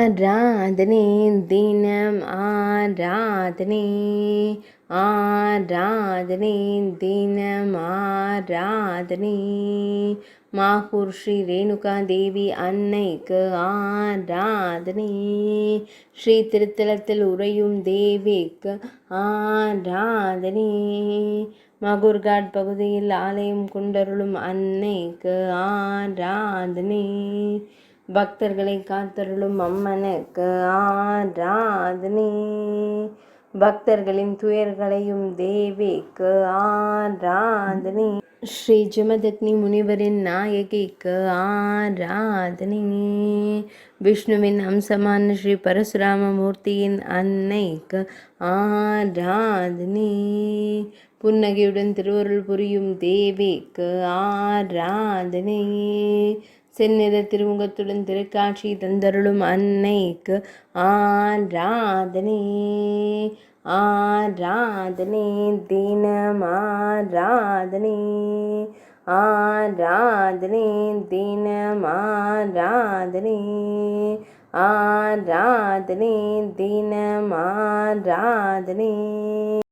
ஆராதனை தினம் ஆராதனை ஆராதனை தினம் ஆராதனை மாகூர் ஸ்ரீ ரேணுகா தேவி அன்னைக்கு ஆராதனை ஸ்ரீ திருத்தலத்தில் உறையும் தேவிக்கு ஆராதனை மகுர்காட் பகுதியில் ஆலயம் கொண்டருளும் அன்னைக்கு ஆராதனை பக்தர்களை காத்தருளும் அம்மனுக்கு ஆராதனை பக்தர்களின் துயர்களையும் தேவிக்கு ஆராதனை ஸ்ரீ ஜமதக்னி முனிவரின் நாயகிக்கு ஆராதனை விஷ்ணுவின் அம்சமான ஸ்ரீ பரசுராமமூர்த்தியின் அன்னைக்கு ஆராதனை புன்னகையுடன் திருவருள் புரியும் தேவிக்கு ஆராதனை செந்நிற திருமுகத்துடன் திருக்காட்சி தந்தருளும் அன்னைக்கு ஆராதனை ஆராதனை தினம் ஆராதனை ஆராதனை தினம் ஆராதனை ஆராதனை தினம் ஆராதனை